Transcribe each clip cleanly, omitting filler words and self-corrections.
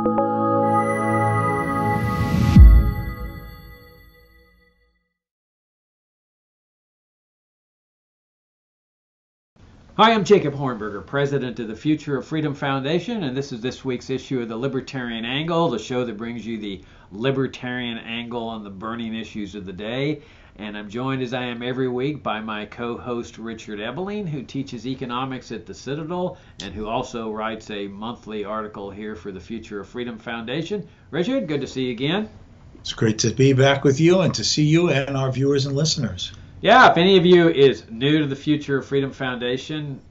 Hi, I'm Jacob Hornberger, president of the Future of Freedom Foundation, and this is this week's issue of the Libertarian Angle, the show that brings you the libertarian angle on the burning issues of the day. And I'm joined, as I am every week, by my co-host Richard Ebeling, who teaches economics at the Citadel and who also writes a monthly article here for the Future of Freedom Foundation. Richard, good to see you again. It's great to be back with you and to see you and our viewers and listeners. Yeah, if any of you is new to the Future of Freedom Foundation,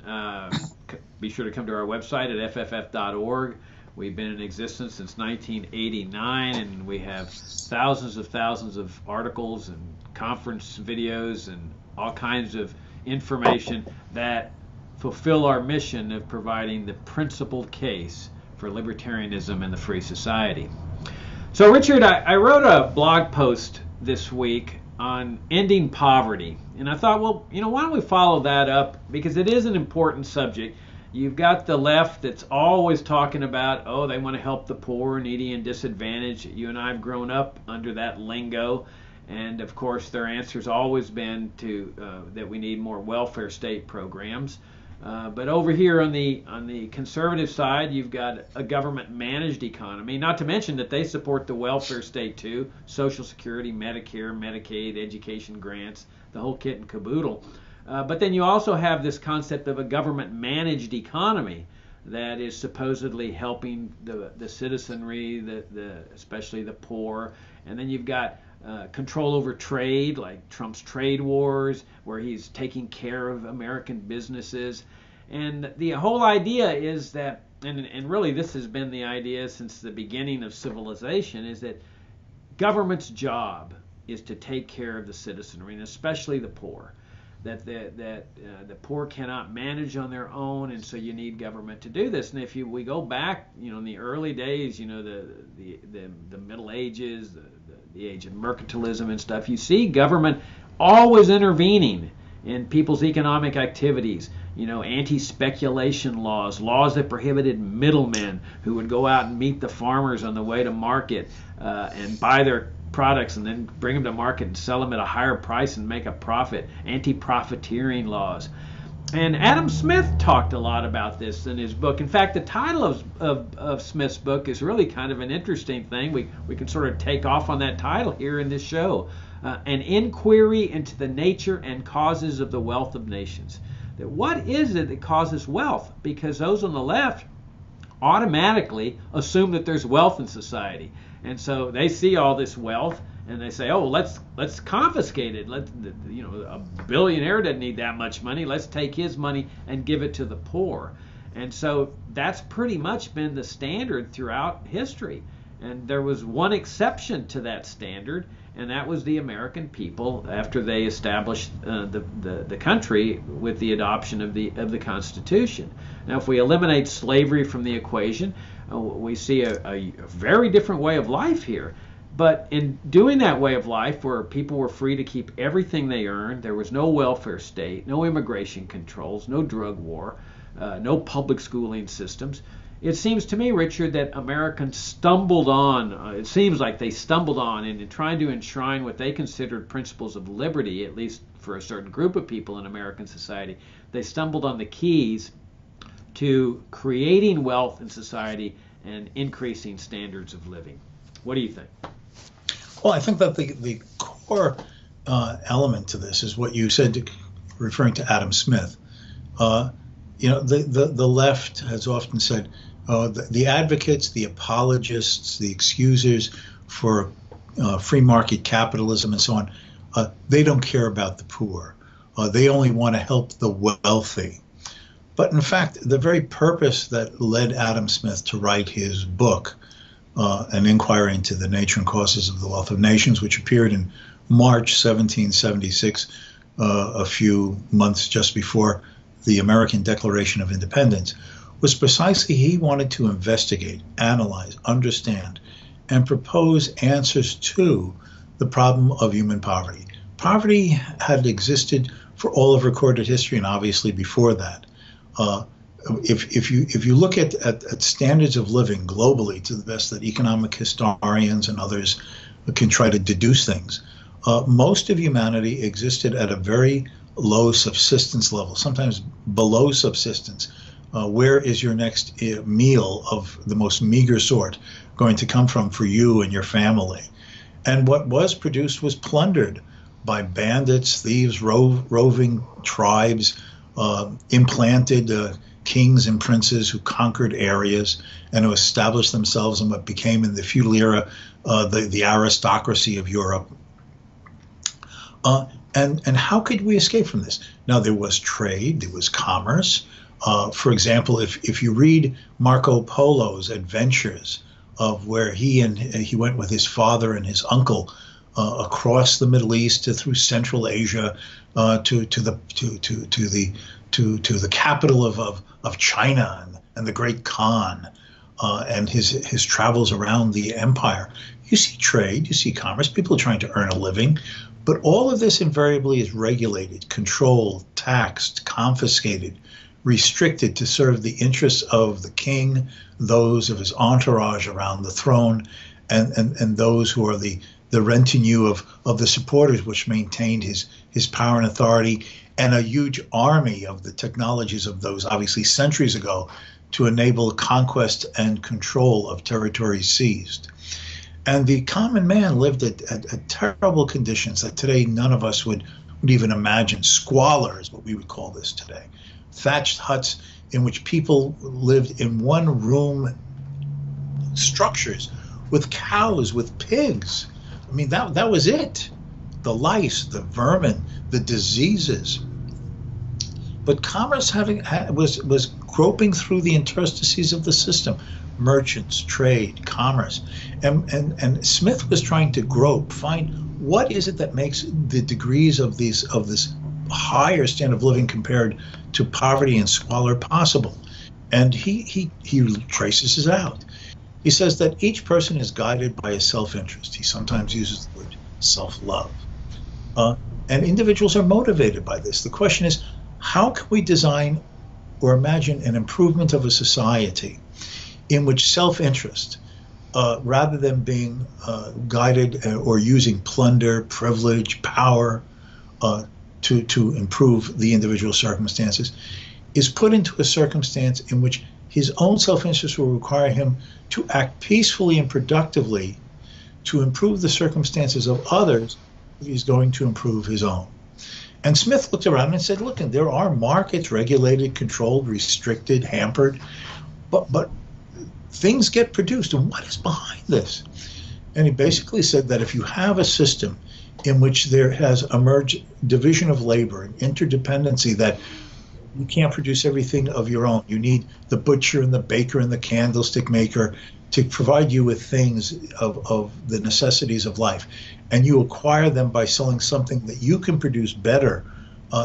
be sure to come to our website at fff.org. We've been in existence since 1989, and we have thousands of articles and conference videos and all kinds of information that fulfill our mission of providing the principled case for libertarianism in the free society. So, Richard, I wrote a blog post this week on ending poverty, and I thought, well, why don't we follow that up, because it is an important subject. You've got the left that's always talking about, oh, they want to help the poor, needy, and disadvantaged. You and I have grown up under that lingo, and of course their answer's always been to that we need more welfare state programs. But over here on the conservative side, you've got a government-managed economy, not to mention that they support the welfare state too, Social Security, Medicare, Medicaid, education grants, the whole kit and caboodle. But then you also have this concept of a government-managed economy that is supposedly helping the citizenry, especially the poor. And then you've got control over trade, like Trump's trade wars, where he's taking care of American businesses. And the whole idea is that, and really this has been the idea since the beginning of civilization, is that government's job is to take care of the citizenry, and especially the poor. That the poor cannot manage on their own, and so you need government to do this. And if we go back, in the early days, the Middle Ages, the age of mercantilism and stuff, you see government always intervening in people's economic activities. Anti-speculation laws that prohibited middlemen who would go out and meet the farmers on the way to market and buy their products and then bring them to market and sell them at a higher price and make a profit. Anti-profiteering laws. And Adam Smith talked a lot about this in his book. In fact, the title of Smith's book is really kind of an interesting thing. We can sort of take off on that title here in this show. An inquiry into the nature and causes of the wealth of nations. That what is it that causes wealth? Because those on the left automatically assume that there's wealth in society. And so they see all this wealth and they say, oh, let's confiscate it. A billionaire doesn't need that much money. Let's take his money and give it to the poor. And so that's pretty much been the standard throughout history. And there was one exception to that standard, and that was the American people after they established the country with the adoption of the Constitution. Now, if we eliminate slavery from the equation, we see a very different way of life here. But in doing that way of life, where people were free to keep everything they earned, there was no welfare state, no immigration controls, no drug war, no public schooling systems. It seems to me, Richard, that Americans stumbled on, it seems like they stumbled on in trying to enshrine what they considered principles of liberty, at least for a certain group of people in American society. They stumbled on the keys to creating wealth in society and increasing standards of living. What do you think? Well, I think that the core element to this is what you said, referring to Adam Smith. The left has often said, the advocates, the apologists, the excusers for free market capitalism and so on, they don't care about the poor. They only want to help the wealthy. But in fact, the very purpose that led Adam Smith to write his book, An Inquiry into the Nature and Causes of the Wealth of Nations, which appeared in March 1776, a few months just before the American Declaration of Independence, was precisely he wanted to investigate, analyze, understand, and propose answers to the problem of human poverty. Poverty had existed for all of recorded history, and obviously before that. if you look at standards of living globally, to the best that economic historians and others can try to deduce things, most of humanity existed at a very low subsistence level, sometimes below subsistence. Where is your next meal of the most meager sort going to come from for you and your family? And what was produced was plundered by bandits, thieves, roving tribes, implanted kings and princes who conquered areas and who established themselves in what became in the feudal era the aristocracy of Europe. And how could we escape from this? Now, there was trade, there was commerce. For example, if you read Marco Polo's adventures of where he went with his father and his uncle across the Middle East through Central Asia to the capital of China and the Great Khan, and his travels around the empire, you see trade, you see commerce, people are trying to earn a living. But all of this invariably is regulated, controlled, taxed, confiscated, restricted to serve the interests of the king, those of his entourage around the throne, and those who are the retinue of the supporters which maintained his power and authority, and a huge army of the technologies of those, obviously centuries ago, to enable conquest and control of territories seized. And the common man lived at terrible conditions that today none of us would even imagine. Squalor is what we would call this today. Thatched huts in which people lived in one-room structures with cows, with pigs. I mean, that was it. The lice, the vermin, the diseases. But commerce was groping through the interstices of the system. Merchants, trade, commerce. And Smith was trying to find what is it that makes the degrees of this higher standard of living compared to poverty and squalor possible. And he traces this out. He says that each person is guided by a self-interest. He sometimes uses the word self-love. And individuals are motivated by this. The question is, how can we design or imagine an improvement of a society in which self-interest, rather than being guided or using plunder, privilege, power to improve the individual circumstances, is put into a circumstance in which his own self-interest will require him to act peacefully and productively to improve the circumstances of others if he's going to improve his own. And Smith looked around and said, look, there are markets regulated, controlled, restricted, hampered, but things get produced. And what is behind this? And he basically said that if you have a system in which there has emerged division of labor and interdependency, that you can't produce everything of your own. You need the butcher and the baker and the candlestick maker to provide you with things of the necessities of life. And you acquire them by selling something that you can produce better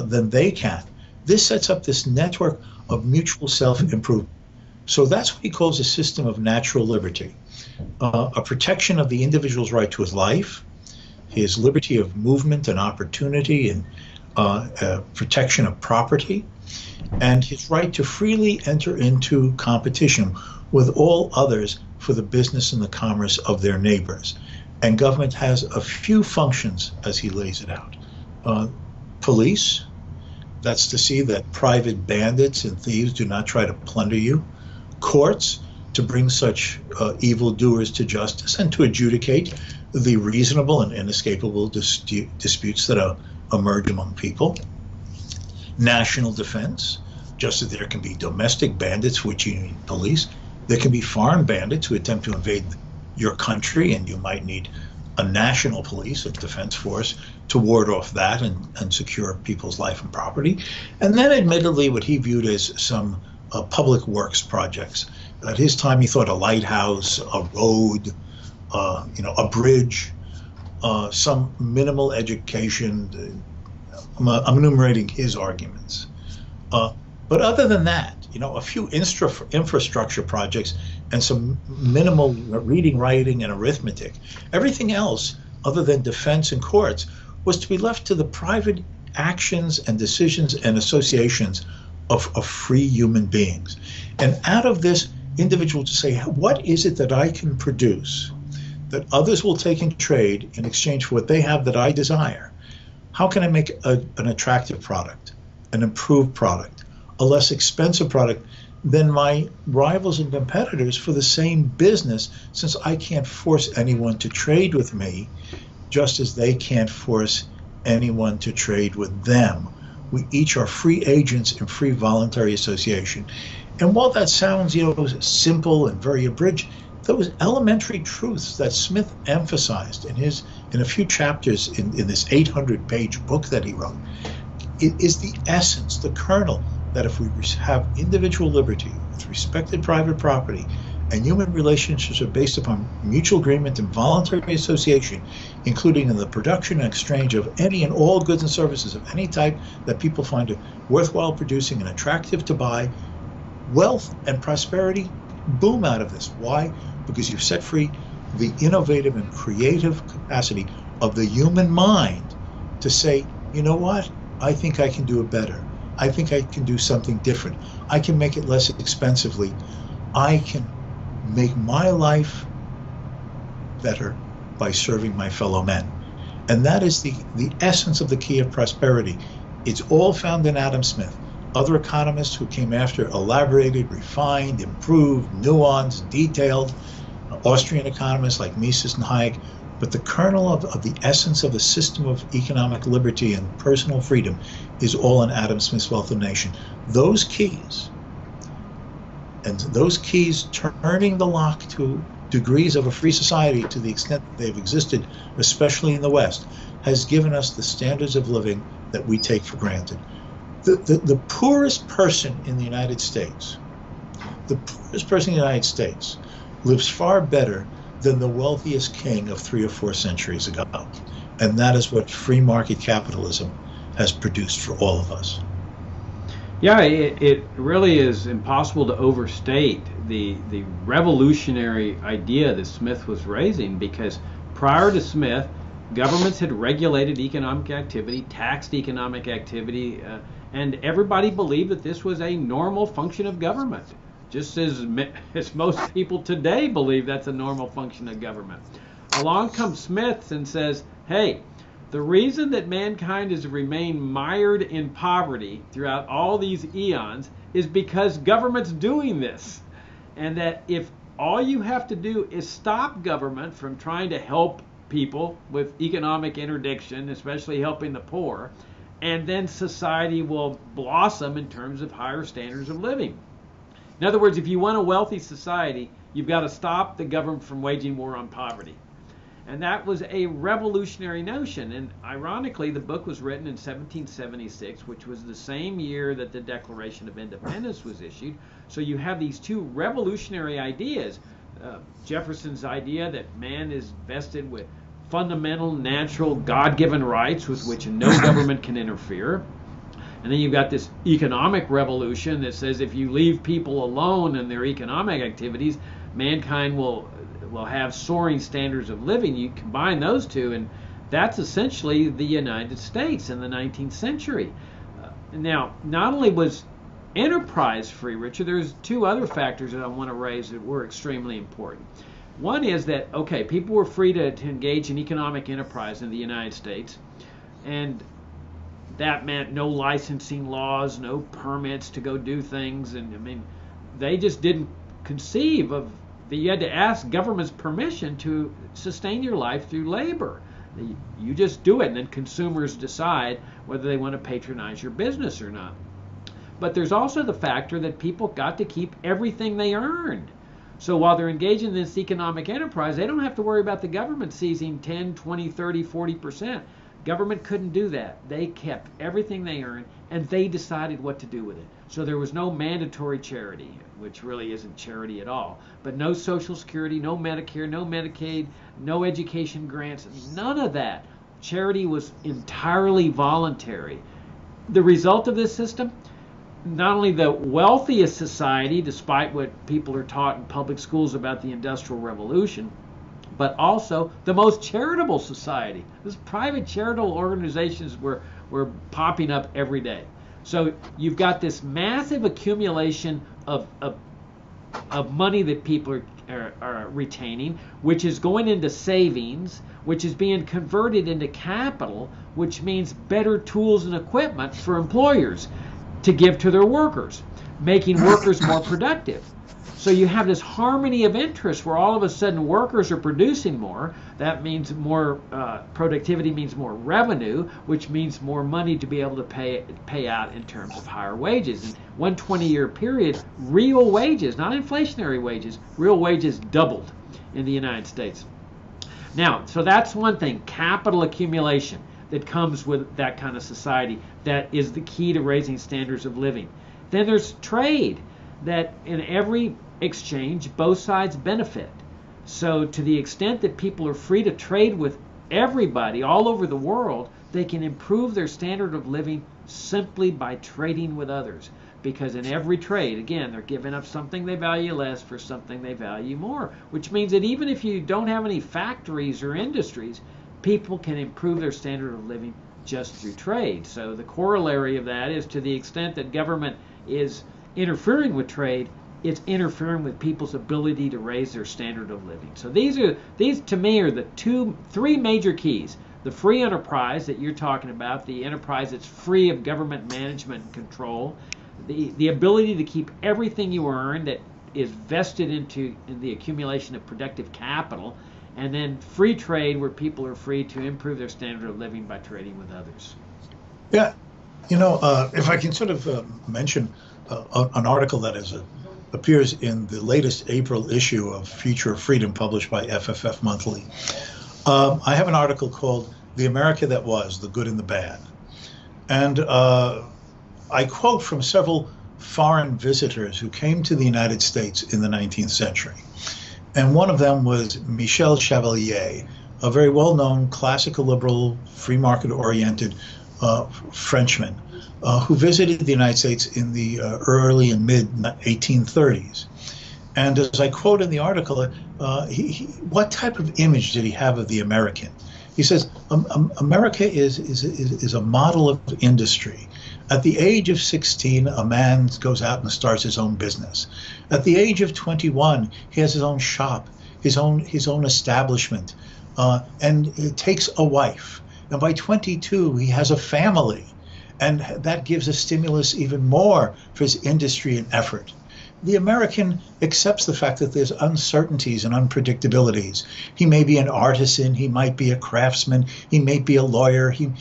than they can. This sets up this network of mutual self-improvement. So that's what he calls a system of natural liberty, a protection of the individual's right to his life, his liberty of movement and opportunity, and protection of property, and his right to freely enter into competition with all others for the business and the commerce of their neighbors. And government has a few functions as he lays it out. Police, that's to see that private bandits and thieves do not try to plunder you. Courts, to bring such evildoers to justice and to adjudicate the reasonable and inescapable disputes that emerge among people. National defense, just as there can be domestic bandits for which you need police, there can be foreign bandits who attempt to invade your country, and you might need a national police, a defense force, to ward off that and secure people's life and property. And then admittedly what he viewed as some public works projects. At his time he thought a lighthouse, a road, a bridge, some minimal education. I'm enumerating his arguments. But other than that, a few infrastructure projects and some minimal reading, writing, and arithmetic. Everything else, other than defense and courts, was to be left to the private actions and decisions and associations of free human beings. And out of this, individuals to say, what is it that I can produce that others will take in trade in exchange for what they have that I desire? How can I make an attractive product, an improved product, a less expensive product than my rivals and competitors for the same business, since I can't force anyone to trade with me, just as they can't force anyone to trade with them. We each are free agents in free voluntary association. And while that sounds, simple and very abridged, those elementary truths that Smith emphasized in a few chapters in this 800-page book that he wrote, it is the essence, the kernel, that if we have individual liberty with respected private property, and human relationships are based upon mutual agreement and voluntary association, including in the production and exchange of any and all goods and services of any type that people find it worthwhile producing and attractive to buy, wealth and prosperity boom out of this. Why? Because you've set free the innovative and creative capacity of the human mind to say, you know what? I think I can do it better. I think I can do something different. I can make it less expensively. I can make my life better by serving my fellow men. And that is the essence of the key of prosperity. It's all found in Adam Smith. Other economists who came after elaborated, refined, improved, nuanced, detailed, Austrian economists like Mises and Hayek. But the kernel of the essence of the system of economic liberty and personal freedom is all in Adam Smith's Wealth of the Nation. Those keys, turning the lock to degrees of a free society to the extent that they've existed, especially in the West, has given us the standards of living that we take for granted. The poorest person in the United States, lives far better than the wealthiest king of 3 or 4 centuries ago. And that is what free market capitalism has produced for all of us. Yeah, it really is impossible to overstate the revolutionary idea that Smith was raising, because prior to Smith, governments had regulated economic activity, taxed economic activity, and everybody believed that this was a normal function of government, just as most people today believe that's a normal function of government. Along comes Smith and says, hey, the reason that mankind has remained mired in poverty throughout all these eons is because government's doing this. And that if all you have to do is stop government from trying to help people with economic interdiction, especially helping the poor, and then society will blossom in terms of higher standards of living. In other words, if you want a wealthy society, you've got to stop the government from waging war on poverty. And that was a revolutionary notion. And ironically, the book was written in 1776, which was the same year that the Declaration of Independence was issued. So you have these two revolutionary ideas. Jefferson's idea that man is vested with fundamental, natural, God-given rights with which no government can interfere. And then you've got this economic revolution that says if you leave people alone in their economic activities, mankind will have soaring standards of living. You combine those two, and that's essentially the United States in the 19th century. Now, not only was enterprise free, Richard, there's two other factors that I want to raise that were extremely important. One is that, okay, people were free to engage in economic enterprise in the United States, and that meant no licensing laws, no permits to go do things, and I mean, they just didn't conceive of that you had to ask government's permission to sustain your life through labor. You just do it, and then consumers decide whether they want to patronize your business or not. But there's also the factor that people got to keep everything they earned. So while they're engaged in this economic enterprise, they don't have to worry about the government seizing 10, 20, 30, 40%. Government couldn't do that. They kept everything they earned, and they decided what to do with it. So there was no mandatory charity, which really isn't charity at all, but no Social Security, no Medicare, no Medicaid, no education grants, none of that. Charity was entirely voluntary. The result of this system, not only the wealthiest society, despite what people are taught in public schools about the Industrial Revolution, but also the most charitable society. These private charitable organizations were popping up every day. So you've got this massive accumulation of money that people are retaining, which is going into savings, which is being converted into capital, which means better tools and equipment for employers to give to their workers, making workers more productive. So you have this harmony of interest where all of a sudden workers are producing more. That means more productivity means more revenue, which means more money to be able to pay out in terms of higher wages. In one 20-year period, real wages, not inflationary wages, real wages doubled in the United States. Now, so that's one thing, capital accumulation that comes with that kind of society. That is the key to raising standards of living. Then there's trade, that in every exchange, both sides benefit. So to the extent that people are free to trade with everybody all over the world, they can improve their standard of living simply by trading with others. Because in every trade, again, they're giving up something they value less for something they value more, which means that even if you don't have any factories or industries, people can improve their standard of living just through trade. So the corollary of that is, to the extent that government is interfering with trade, it's interfering with people's ability to raise their standard of living. So these to me are the three major keys. The free enterprise that you're talking about, the enterprise that's free of government management and control, the ability to keep everything you earn that is vested in the accumulation of productive capital, and then free trade where people are free to improve their standard of living by trading with others. Yeah, if I can sort of mention an article that appears in the latest April issue of Future of Freedom, published by FFF Monthly. I have an article called "The America That Was, the Good and the Bad." And I quote from several foreign visitors who came to the United States in the 19th century. And one of them was Michel Chevalier, a very well-known classical liberal, free market-oriented Frenchman who visited the United States in the early and mid 1830s. And as I quote in the article, what type of image did he have of the American? He says, America is a model of industry. At the age of 16, a man goes out and starts his own business. At the age of 21, he has his own shop, his own establishment, and takes a wife. And by 22, he has a family. And that gives a stimulus even more for his industry and effort. The American accepts the fact that there's uncertainties and unpredictabilities. He may be an artisan, he might be a craftsman, he may be a lawyer, he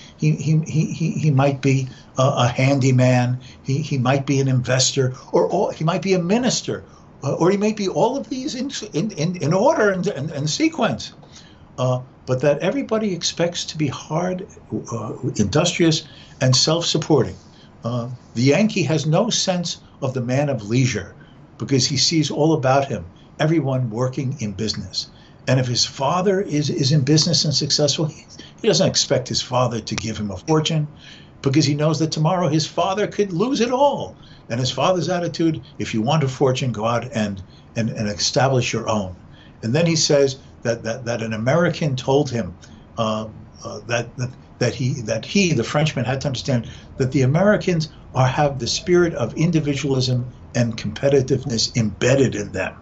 might be a handyman, he might be an investor, or he might be a minister, or he may be all of these in order and sequence. But that everybody expects to be hard, industrious, and self-supporting. The Yankee has no sense of the man of leisure, because he sees all about him, everyone working in business. And if his father is in business and successful, he doesn't expect his father to give him a fortune, because he knows that tomorrow his father could lose it all. And his father's attitude, if you want a fortune, go out and establish your own. And then he says that an American told him that he, the Frenchman, had to understand that the Americans have the spirit of individualism and competitiveness embedded in them,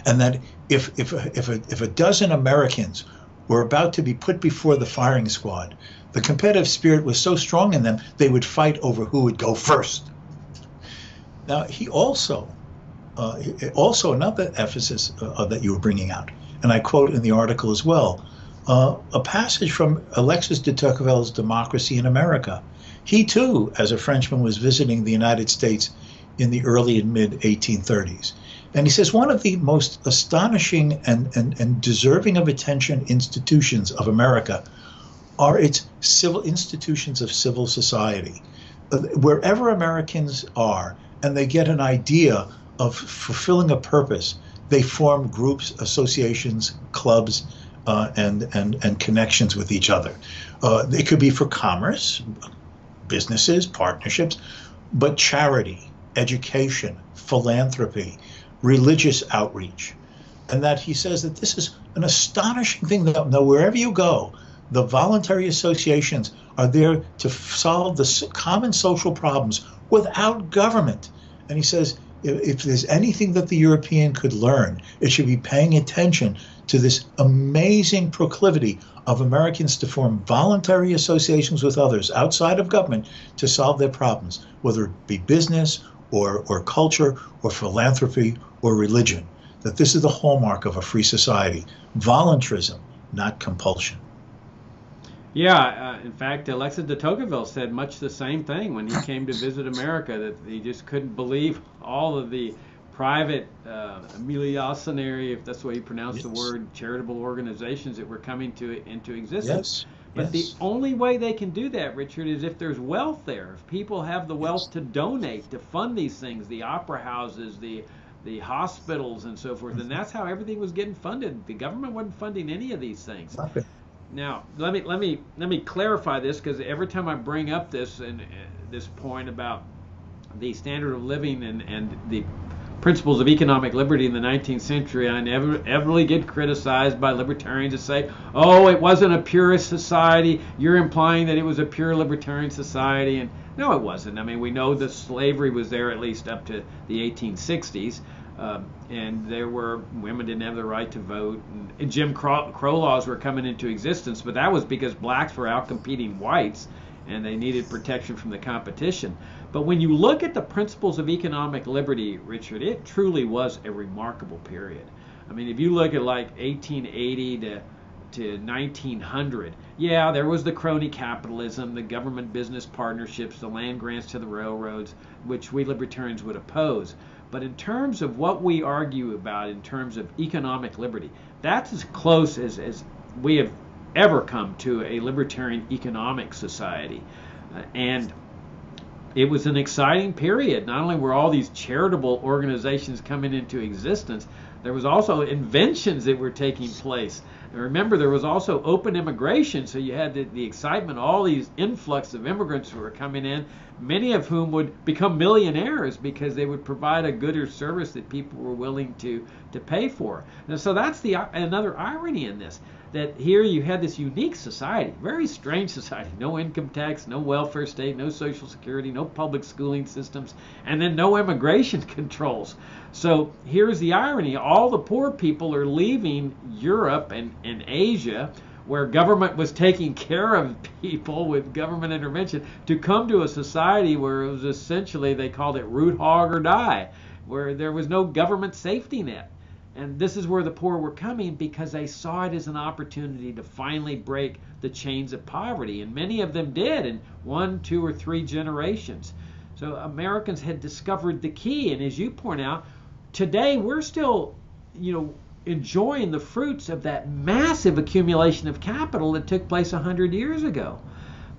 and that if a dozen Americans were about to be put before the firing squad, the competitive spirit was so strong in them they would fight over who would go first. Now he also another emphasis that you were bringing out, and I quote in the article as well, a passage from Alexis de Tocqueville's Democracy in America. He too, as a Frenchman, was visiting the United States in the early and mid 1830s. And he says one of the most astonishing and deserving of attention institutions of America are its civil institutions of civil society. Wherever Americans are and they get an idea of fulfilling a purpose, they form groups, associations, clubs, and connections with each other. It could be for commerce, businesses, partnerships, but charity, education, philanthropy, religious outreach. And that he says that this is an astonishing thing, that wherever you go, the voluntary associations are there to solve the common social problems without government. And he says, if there's anything that the European could learn, it should be paying attention to this amazing proclivity of Americans to form voluntary associations with others outside of government to solve their problems, whether it be business or culture or philanthropy or religion. That this is the hallmark of a free society, voluntarism, not compulsion. Yeah, in fact, Alexis de Tocqueville said much the same thing when he came to visit America, that he just couldn't believe all of the private militanary, if that's the way you pronounce the word, charitable organizations that were coming into existence. But the only way they can do that, Richard, is if there's wealth there. If people have the wealth to donate, to fund these things, the opera houses, the hospitals and so forth. And that's how everything was getting funded. The government wasn't funding any of these things. Now, let me clarify this, because every time I bring up this and this point about the standard of living and the principles of economic liberty in the 19th century, I inevitably get criticized by libertarians to say, oh, it wasn't a purist society. You're implying that it was a pure libertarian society. And no, it wasn't. I mean, we know that slavery was there at least up to the 1860s. And there were women didn't have the right to vote, and Jim Crow laws were coming into existence, but that was because blacks were outcompeting whites and they needed protection from the competition. But when you look at the principles of economic liberty, Richard, it truly was a remarkable period. I mean, if you look at like 1880 to 1900, yeah, there was the crony capitalism, the government business partnerships, the land grants to the railroads, which we libertarians would oppose. But in terms of what we argue about in terms of economic liberty, that's as close as we have ever come to a libertarian economic society. And it was an exciting period. Not only were all these charitable organizations coming into existence, there was also inventions that were taking place. And remember, there was also open immigration, so you had the excitement, all these influx of immigrants who were coming in, many of whom would become millionaires because they would provide a good or service that people were willing to pay for. And so that's another irony in this, that here you had this unique society, very strange society, no income tax, no welfare state, no social security, no public schooling systems, and then no immigration controls. So here's the irony. All the poor people are leaving Europe and Asia, where government was taking care of people with government intervention, to come to a society where it was essentially, they called it root hog or die, where there was no government safety net. And this is where the poor were coming because they saw it as an opportunity to finally break the chains of poverty. And many of them did in 1, 2, or 3 generations. So Americans had discovered the key. And as you point out, today we're still, enjoying the fruits of that massive accumulation of capital that took place 100 years ago.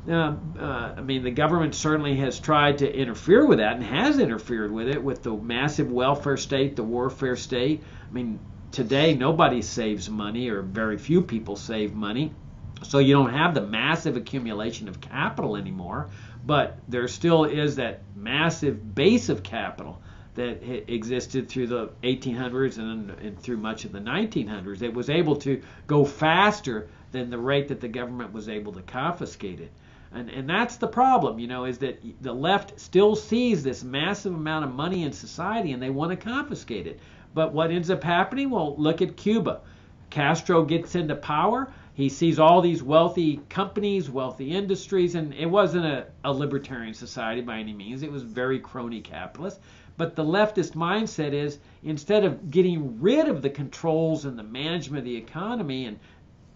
I mean, the government certainly has tried to interfere with that and has interfered with it with the massive welfare state, the warfare state. I mean, today nobody saves money, or very few people save money. So you don't have the massive accumulation of capital anymore, but there still is that massive base of capital that existed through the 1800s and through much of the 1900s. It was able to go faster than the rate that the government was able to confiscate it. And that's the problem, is that the left still sees this massive amount of money in society and they want to confiscate it. But what ends up happening? Well, look at Cuba. Castro gets into power. He sees all these wealthy companies, wealthy industries, and it wasn't a libertarian society by any means. It was very crony capitalist. But the leftist mindset is, instead of getting rid of the controls and the management of the economy and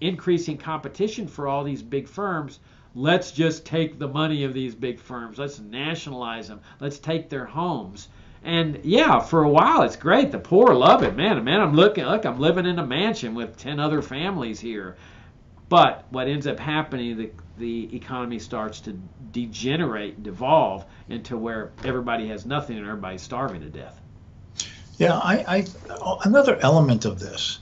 increasing competition for all these big firms, let's just take the money of these big firms. Let's nationalize them. Let's take their homes. And yeah, for a while it's great. The poor love it. Man, I'm I'm living in a mansion with 10 other families here. But what ends up happening, the economy starts to degenerate, devolve into where everybody has nothing and everybody's starving to death. Yeah, another element of this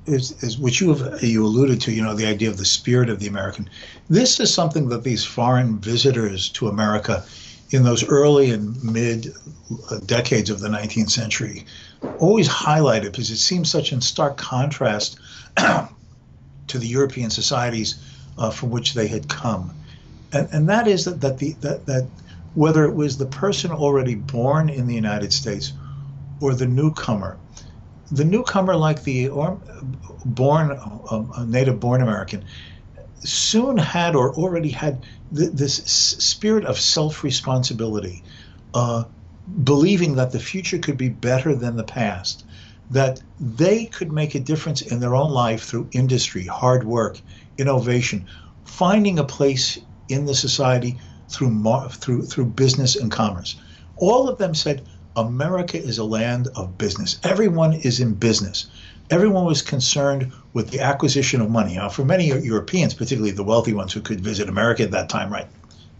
is which you alluded to, the idea of the spirit of the American. This is something that these foreign visitors to America in those early and mid decades of the 19th century always highlighted, because it seems such in stark contrast to the European societies from which they had come. and that is that whether it was the person already born in the United States or the newcomer like the native born American, soon had or already had this spirit of self-responsibility, believing that the future could be better than the past, that they could make a difference in their own life through industry, hard work, innovation, finding a place in the society through business and commerce. All of them said, America is a land of business. Everyone is in business. Everyone was concerned with the acquisition of money. Now, for many Europeans, particularly the wealthy ones who could visit America at that time, right?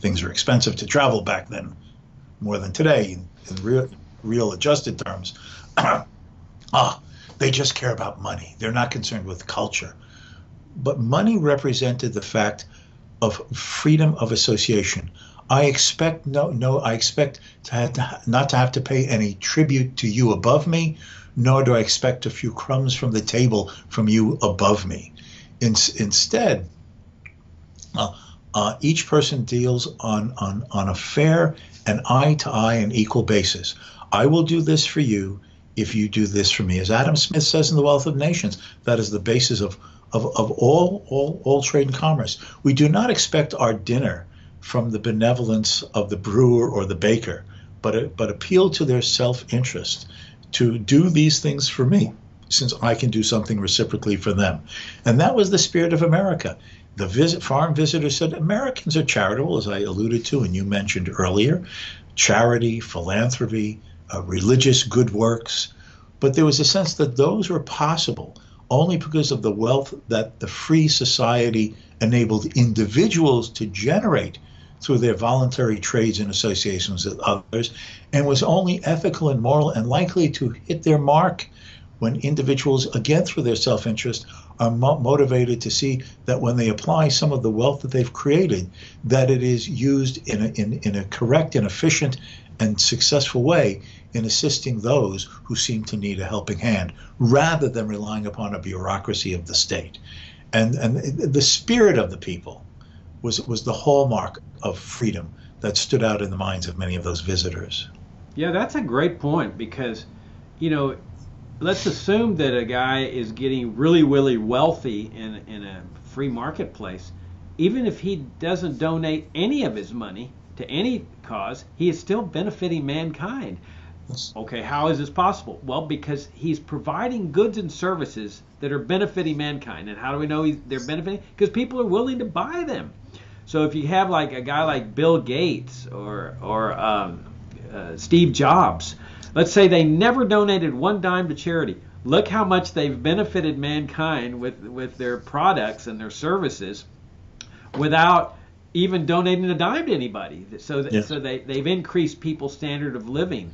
Things were expensive to travel back then, more than today, in real adjusted terms. They just care about money. They're not concerned with culture. But money represented the fact of freedom of association. I expect I expect not to have to pay any tribute to you above me, nor do I expect a few crumbs from the table from you above me. Instead, each person deals on a fair and eye-to-eye and equal basis. I will do this for you if you do this for me. As Adam Smith says in The Wealth of Nations, that is the basis of all trade and commerce. We do not expect our dinner from the benevolence of the brewer or the baker, but appeal to their self-interest to do these things for me, since I can do something reciprocally for them. And that was the spirit of America. The foreign visitor said, Americans are charitable, as I alluded to and you mentioned earlier, charity, philanthropy, religious good works. But there was a sense that those were possible only because of the wealth that the free society enabled individuals to generate through their voluntary trades and associations with others, and was only ethical and moral and likely to hit their mark when individuals, again through their self-interest, are motivated to see that when they apply some of the wealth that they've created, that it is used in a correct and efficient and successful way in assisting those who seem to need a helping hand, rather than relying upon a bureaucracy of the state. And the spirit of the people was the hallmark of freedom that stood out in the minds of many of those visitors. Yeah, that's a great point, because, let's assume that a guy is getting really, really wealthy in a free marketplace. Even if he doesn't donate any of his money to any cause, he is still benefiting mankind. Okay, how is this possible? Well, because he's providing goods and services that are benefiting mankind. And how do we know they're benefiting? Because people are willing to buy them. So if you have like a guy like Bill Gates or Steve Jobs, let's say they never donated one dime to charity. Look how much they've benefited mankind with their products and their services without even donating a dime to anybody. So they've increased people's standard of living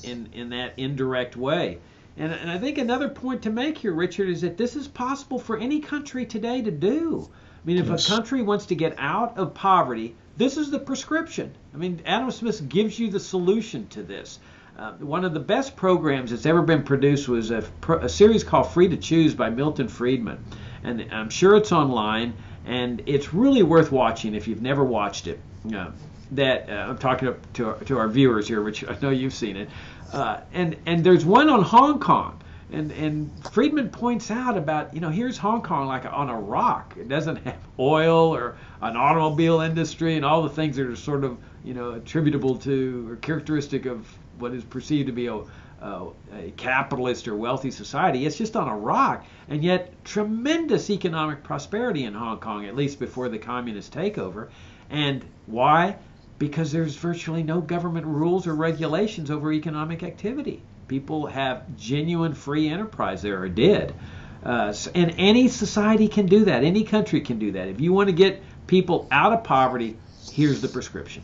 in that indirect way. And I think another point to make here, Richard, is that this is possible for any country today to do. I mean, if a country wants to get out of poverty, this is the prescription. I mean, Adam Smith gives you the solution to this. One of the best programs that's ever been produced was a series called Free to Choose by Milton Friedman. And I'm sure it's online, and it's really worth watching if you've never watched it. I'm talking to our viewers here, which I know you've seen it. And there's one on Hong Kong. And Friedman points out about, here's Hong Kong like on a rock. It doesn't have oil or an automobile industry and all the things that are sort of, attributable to or characteristic of what is perceived to be a capitalist or wealthy society. It's just on a rock. And yet tremendous economic prosperity in Hong Kong, at least before the communist takeover. And why? Because there's virtually no government rules or regulations over economic activity. People have genuine free enterprise there, or did. And any society can do that. Any country can do that. If you want to get people out of poverty, here's the prescription.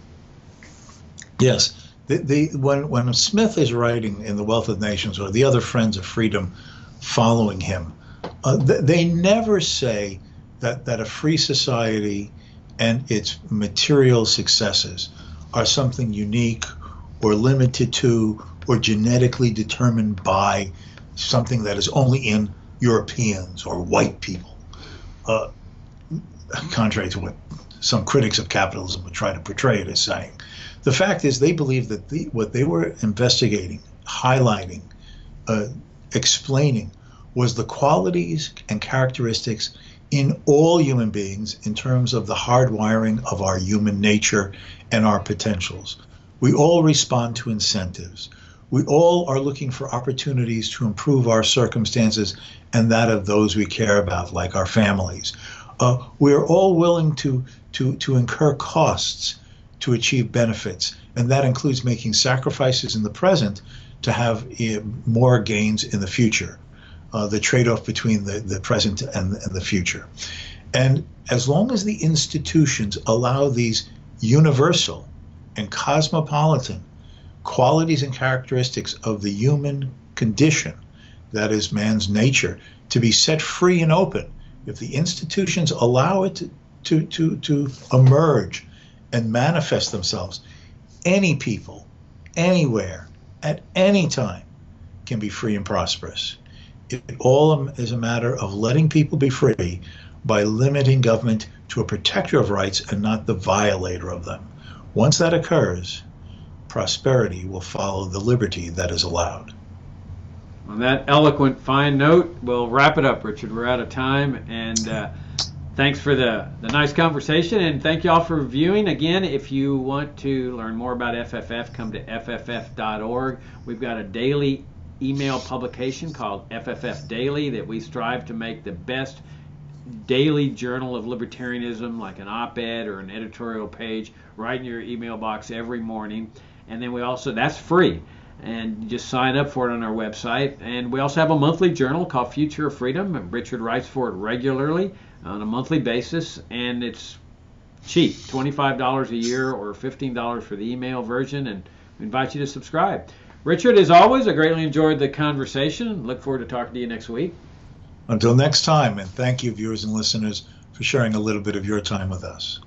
Yes. When Smith is writing in The Wealth of Nations, or the other Friends of Freedom following him, they never say that a free society and its material successes are something unique or limited to or genetically determined by something that is only in Europeans or white people, contrary to what some critics of capitalism would try to portray it as saying. The fact is, they believe that what they were investigating, highlighting, explaining, was the qualities and characteristics in all human beings in terms of the hardwiring of our human nature and our potentials. We all respond to incentives. We all are looking for opportunities to improve our circumstances and that of those we care about, like our families. We're all willing to incur costs to achieve benefits, and that includes making sacrifices in the present to have more gains in the future. The trade-off between the present and the future. And as long as the institutions allow these universal and cosmopolitan qualities and characteristics of the human condition, that is man's nature, to be set free and open, if the institutions allow it to emerge and manifest themselves, any people, anywhere, at any time, can be free and prosperous. It all is a matter of letting people be free by limiting government to a protector of rights and not the violator of them. Once that occurs, prosperity will follow the liberty that is allowed. On that eloquent, fine note, we'll wrap it up, Richard. We're out of time, and thanks for the nice conversation, and thank you all for viewing. Again, if you want to learn more about FFF, come to fff.org. We've got a daily email publication called FFF Daily that we strive to make the best daily journal of libertarianism, like an op-ed or an editorial page, right in your email box every morning. And then we also, that's free, and you just sign up for it on our website. And we also have a monthly journal called Future of Freedom, and Richard writes for it regularly on a monthly basis, and it's cheap, $25 a year or $15 for the email version, and we invite you to subscribe. Richard, as always, I greatly enjoyed the conversation. Look forward to talking to you next week. Until next time, and thank you, viewers and listeners, for sharing a little bit of your time with us.